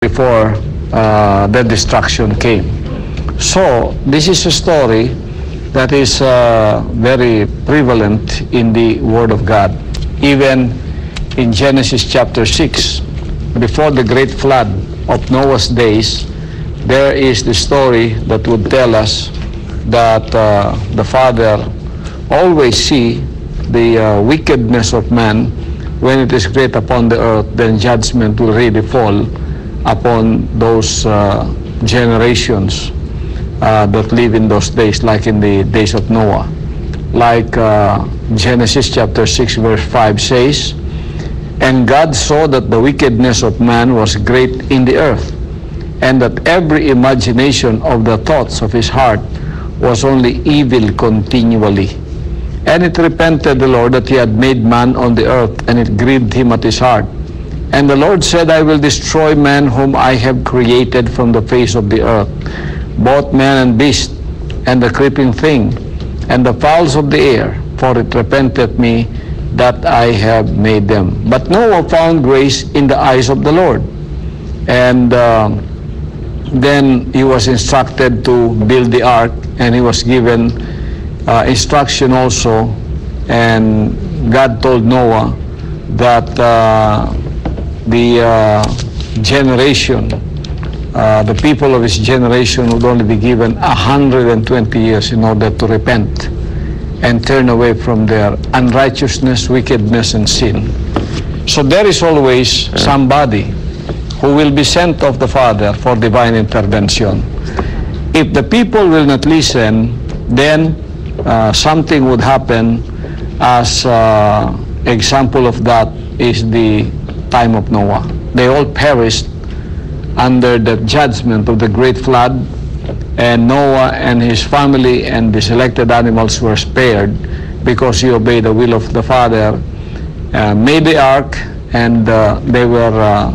before the destruction came. So this is a story that is very prevalent in the Word of God. Even in Genesis chapter 6, before the great flood of Noah's days, there is the story that would tell us that the Father always see the wickedness of man. When it is great upon the earth, then judgment will really fall upon those generations that live in those days, like in the days of Noah. Like Genesis chapter 6 verse 5 says, "And God saw that the wickedness of man was great in the earth, and that every imagination of the thoughts of his heart was only evil continually. And it repented the Lord that he had made man on the earth, and it grieved him at his heart. And the Lord said, I will destroy man whom I have created from the face of the earth, both man and beast, and the creeping thing, and the fowls of the air, for it repenteth me that I have made them. But Noah found grace in the eyes of the Lord." And then he was instructed to build the ark, and he was given instruction also, and God told Noah that the generation, the people of his generation would only be given 120 years in order to repent and turn away from their unrighteousness, wickedness, and sin. So there is always somebody who will be sent of the Father for divine intervention. If the people will not listen, then something would happen. As example of that is the time of Noah. They all perished under the judgment of the great flood, and Noah and his family and the selected animals were spared because he obeyed the will of the Father, made the ark, and they were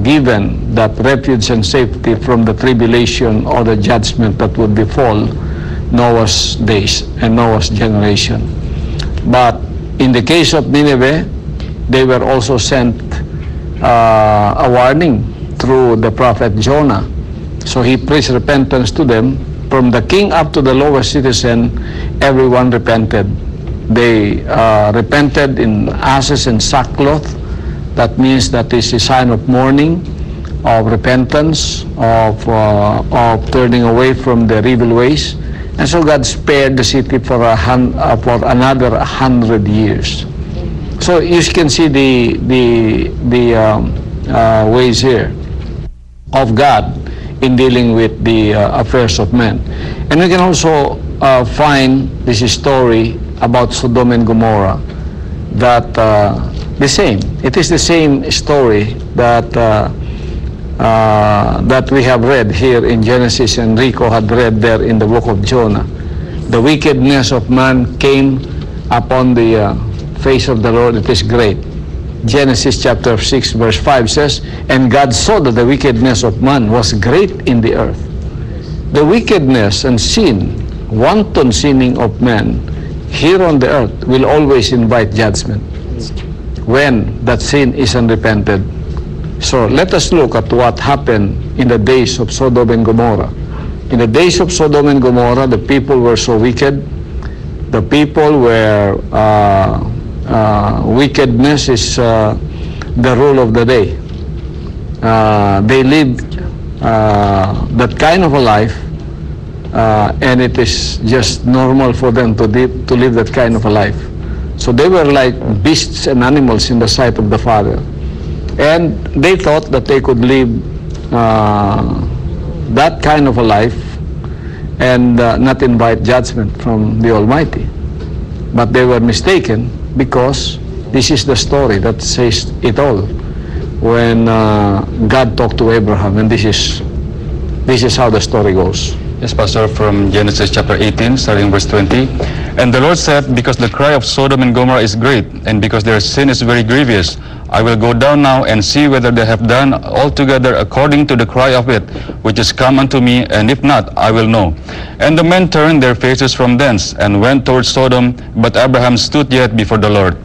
given that refuge and safety from the tribulation or the judgment that would befall Noah's days and Noah's generation. But in the case of Nineveh, they were also sent a warning through the prophet Jonah. So he preached repentance to them. From the king up to the lowest citizen, everyone repented. They repented in ashes and sackcloth. That means that is a sign of mourning, of repentance, of turning away from their evil ways. And so God spared the city for another 100 years. So you can see the ways here of God in dealing with the affairs of men. And we can also find this story about Sodom and Gomorrah, that it is the same story that that we have read here in Genesis, and Rico had read there in the book of Jonah. The wickedness of man came upon the face of the Lord. It is great. Genesis chapter 6 verse 5 says, "And God saw that the wickedness of man was great in the earth." The wickedness and sin, wanton sinning of man here on the earth will always invite judgment when that sin is unrepented. So let us look at what happened in the days of Sodom and Gomorrah. In the days of Sodom and Gomorrah, the people were so wicked. The people were, wickedness is the rule of the day. They lived that kind of a life, and it is just normal for them to live that kind of a life. So they were like beasts and animals in the sight of the Father. And they thought that they could live that kind of a life and not invite judgment from the Almighty. But they were mistaken, because this is the story that says it all. When God talked to Abraham, and this is how the story goes. Yes, Pastor, from Genesis chapter 18, starting verse 20. "And the Lord said, because the cry of Sodom and Gomorrah is great, and because their sin is very grievous, I will go down now and see whether they have done altogether according to the cry of it, which is come unto me, and if not, I will know. And the men turned their faces from thence, and went towards Sodom, but Abraham stood yet before the Lord.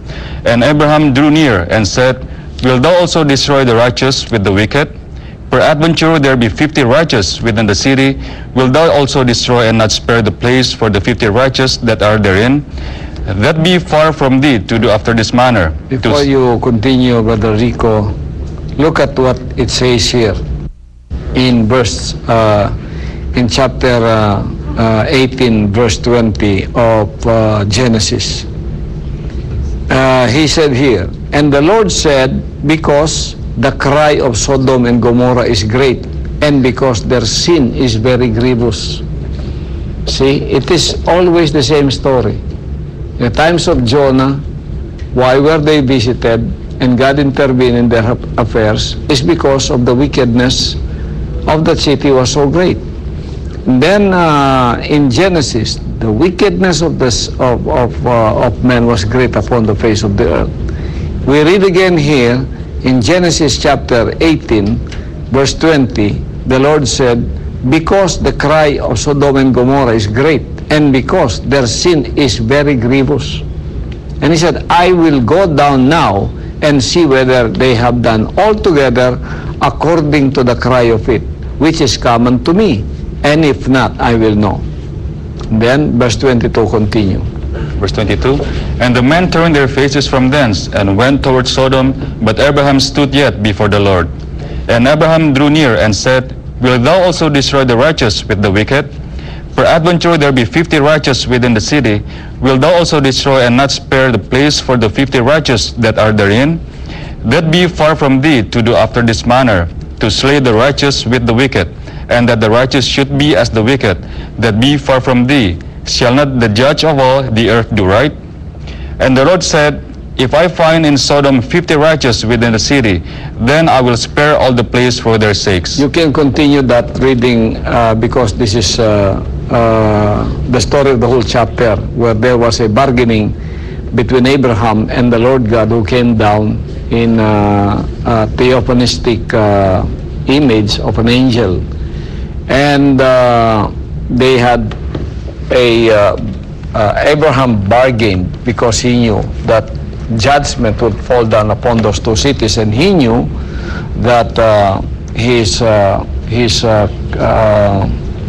And Abraham drew near, and said, Wilt thou also destroy the righteous with the wicked? Peradventure there be 50 righteous within the city, wilt thou also destroy and not spare the place for the 50 righteous that are therein? That be far from thee to do after this manner. Before you continue, Brother Rico, look at what it says here in in chapter 18, verse 20 of Genesis. He said here, and the Lord said, because the cry of Sodom and Gomorrah is great, and because their sin is very grievous. See, it is always the same story. In the times of Jonah, why were they visited and God intervened in their affairs is because of the wickedness of the city was so great. And then in Genesis, the wickedness of man was great upon the face of the earth. We read again here in Genesis chapter 18, verse 20, the Lord said, because the cry of Sodom and Gomorrah is great, and because their sin is very grievous. And he said, I will go down now and see whether they have done altogether according to the cry of it, which is common to me, and if not, I will know. Then verse 22 continue. Verse 22, and the men turned their faces from thence, and went toward Sodom, but Abraham stood yet before the Lord. And Abraham drew near, and said, wilt thou also destroy the righteous with the wicked? Peradventure there be 50 righteous within the city, wilt thou also destroy and not spare the place for the 50 righteous that are therein? That be far from thee to do after this manner, to slay the righteous with the wicked, and that the righteous should be as the wicked. That be far from thee. Shall not the judge of all the earth do right? And the Lord said, if I find in Sodom 50 righteous within the city, then I will spare all the place for their sakes. You can continue that reading because this is the story of the whole chapter, where there was a bargaining between Abraham and the Lord God, who came down in a theophanistic image of an angel. And they had Abraham bargained because he knew that judgment would fall down upon those two cities, and he knew that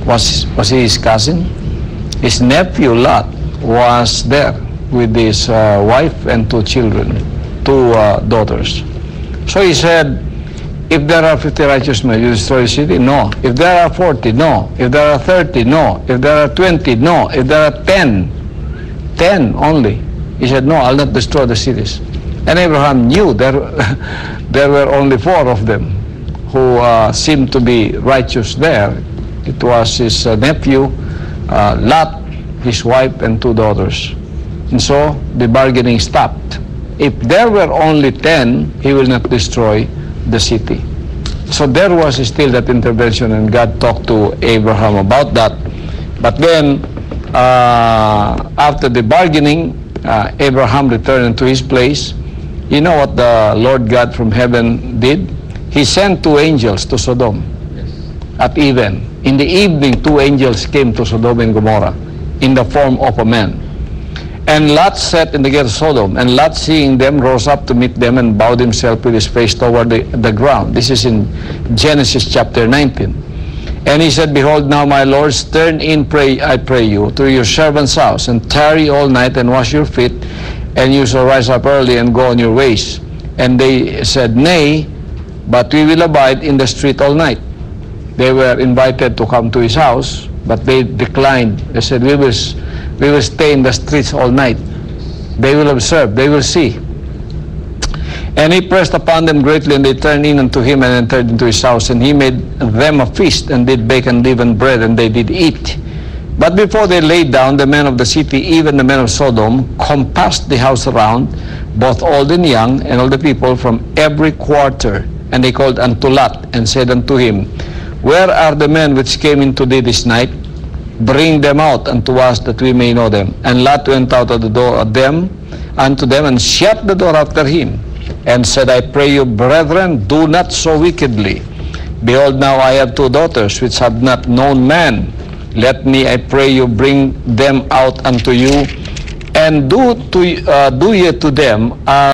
was he his cousin? His nephew Lot was there with his wife and two children, two daughters. So he said, if there are 50 righteous men, you destroy the city? No. If there are 40, no. If there are 30, no. If there are 20, no. If there are 10 only. He said, no, I'll not destroy the cities. And Abraham knew there were only 4 of them who seemed to be righteous there. It was his nephew, Lot, his wife, and 2 daughters. And so the bargaining stopped. If there were only 10, he will not destroy the city. So there was still that intervention, and God talked to Abraham about that. But then after the bargaining, Abraham returned to his place. You know what the Lord God from heaven did? He sent 2 angels to Sodom at even. In the evening, 2 angels came to Sodom and Gomorrah in the form of a man. And Lot sat in the gate of Sodom, and Lot, seeing them, rose up to meet them and bowed himself with his face toward the ground. This is in Genesis chapter 19. And he said, behold, now my lords, turn in, I pray you, to your servant's house, and tarry all night, and wash your feet, and you shall rise up early and go on your ways. And they said, nay, but we will abide in the street all night. They were invited to come to his house, but they declined. They said, we will stay in the streets all night. They will observe, they will see. And he pressed upon them greatly, and they turned in unto him and entered into his house. And he made them a feast, and did bake unleavened bread, and they did eat. But before they laid down, the men of the city, even the men of Sodom, compassed the house around, both old and young, and all the people from every quarter. And they called unto Lot, and said unto him, where are the men which came into thee this night? Bring them out unto us, that we may know them. And Lot went out of the door unto them, and shut the door after him, and said, I pray you, brethren, do not so wickedly. Behold, now I have 2 daughters, which have not known man. Let me, I pray you, bring them out unto you, and do ye to them